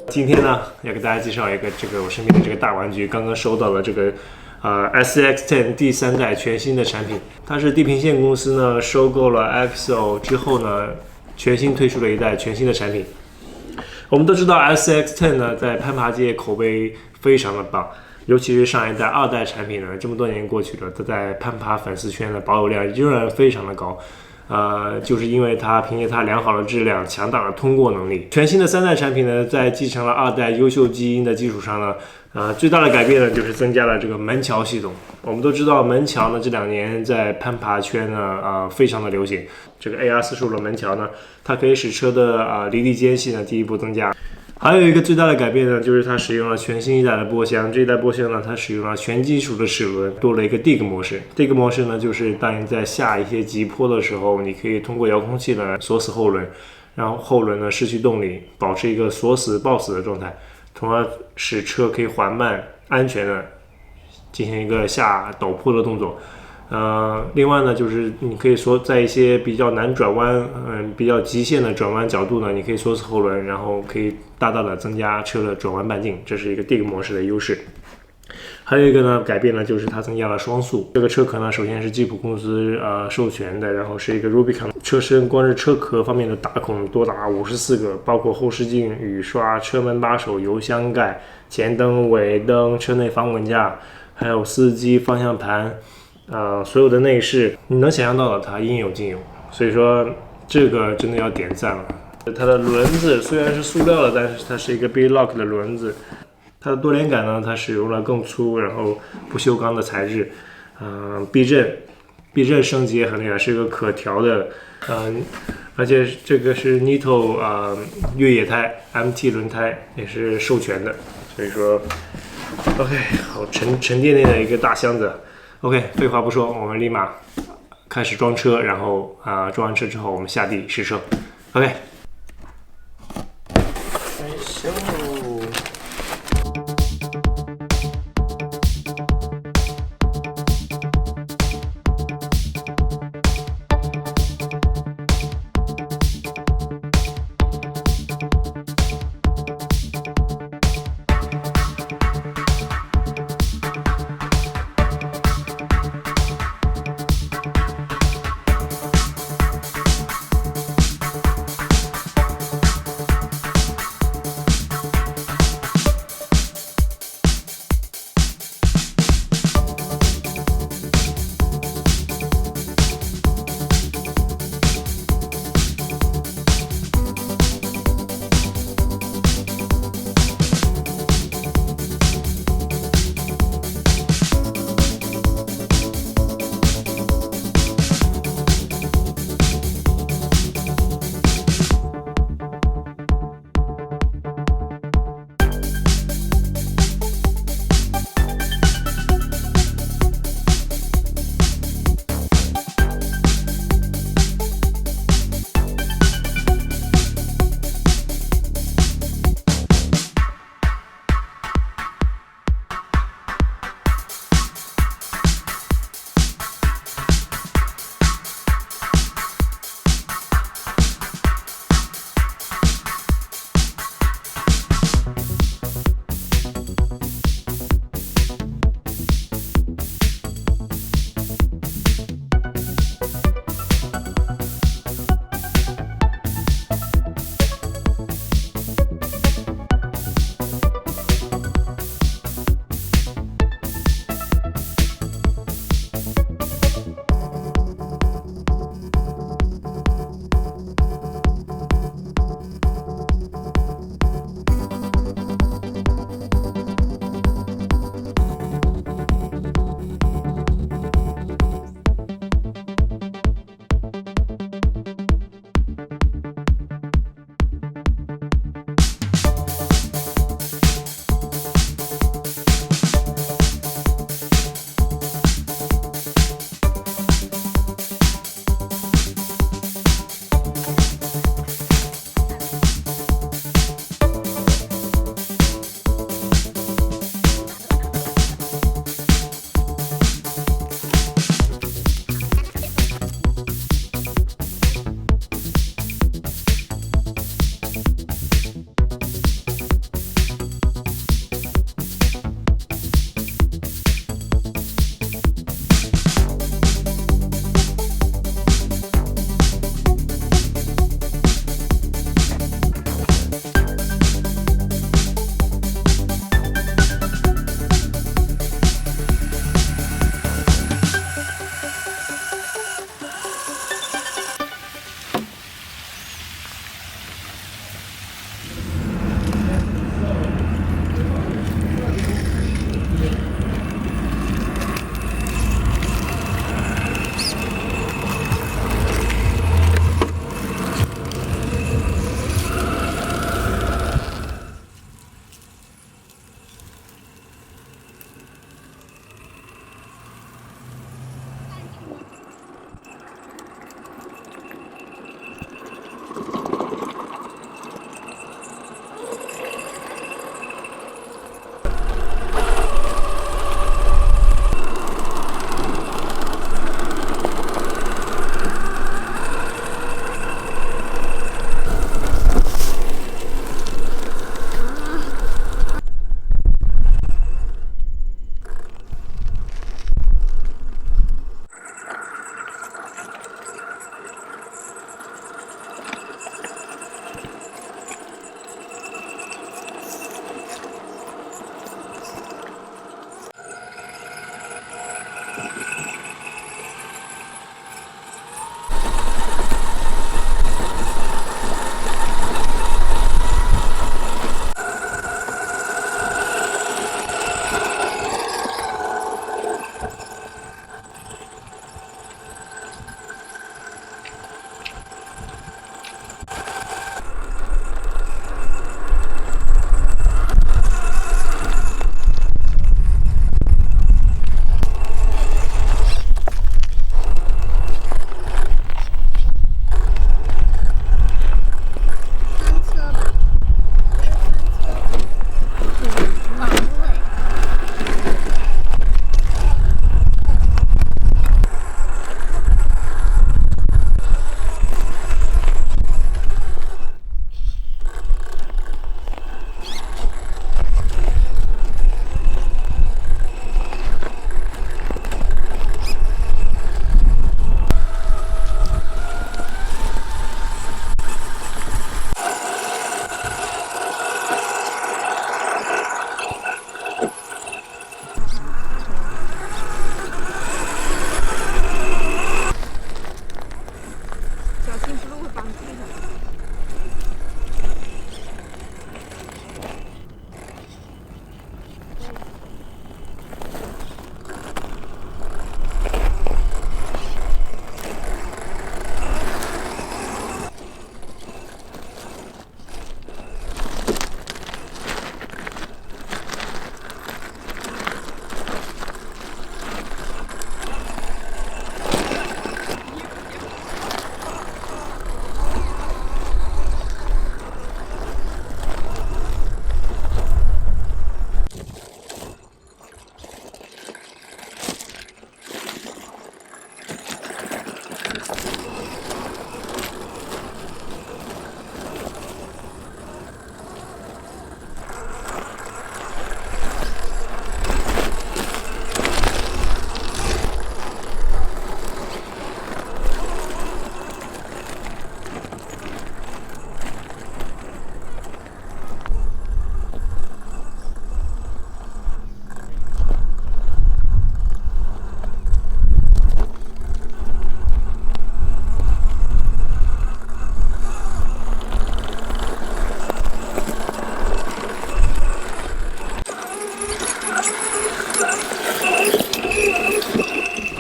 今天呢，要给大家介绍一个我身边的这个大玩具，刚刚收到了这个SX10 第3代全新的产品，它是地平线公司呢收购了 EXO 之后呢，全新推出了一代全新的产品。我们都知道 SX10 呢在攀爬界口碑非常的棒，尤其是上一代2代产品呢，这么多年过去了，它在攀爬粉丝圈的保有量仍然非常的高。就是因为它凭借它良好的质量、强大的通过能力，全新的3代产品呢，在继承了2代优秀基因的基础上呢，最大的改变呢，就是增加了这个门桥系统。我们都知道门桥呢，这2年在攀爬圈呢，非常的流行。这个 AR45的门桥呢，它可以使车的离地间隙呢进一步增加。还有一个最大的改变呢，就是它使用了全新一代的波箱。这一代波箱呢，它使用了全金属的齿轮，多了一个 Dig 模式。Dig 模式呢，就是当你在下一些急坡的时候，你可以通过遥控器呢锁死后轮，让后轮呢失去动力，保持一个锁死抱死的状态，从而使车可以缓慢、安全的进行一个下陡坡的动作。另外呢，就是你可以说在一些比较难转弯，比较极限的转弯角度呢，你可以锁死后轮，然后可以大大的增加车的转弯半径，这是一个 Dig 模式的优势。还有一个呢，改变呢就是它增加了双速。这个车壳呢，首先是吉普公司授权的，然后是一个 Rubicon 车身，光是车壳方面的打孔多达54个，包括后视镜、雨刷、车门把手、油箱盖、前灯、尾灯、车内防滚架，还有司机方向盘。所有的内饰你能想象到的，它应有尽有，所以说这个真的要点赞了。它的轮子虽然是塑料的，但是它是一个 B-Lock 的轮子。它的多连杆呢，它使用了更粗然后不锈钢的材质。避震升级也很厉害，是一个可调的。而且这个是 Nitto 越野胎 MT 轮胎也是授权的，所以说 OK 好沉甸甸的一个大箱子。OK， 废话不说，我们立马开始装车，然后装完车之后，我们下地试车。OK。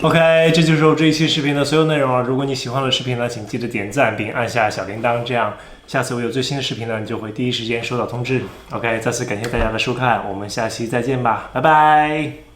OK， 这就是我这一期视频的所有内容了。如果你喜欢我的视频呢，请记得点赞并按下小铃铛，这样下次我有最新的视频呢，你就会第一时间收到通知。OK， 再次感谢大家的收看，我们下期再见吧，拜拜。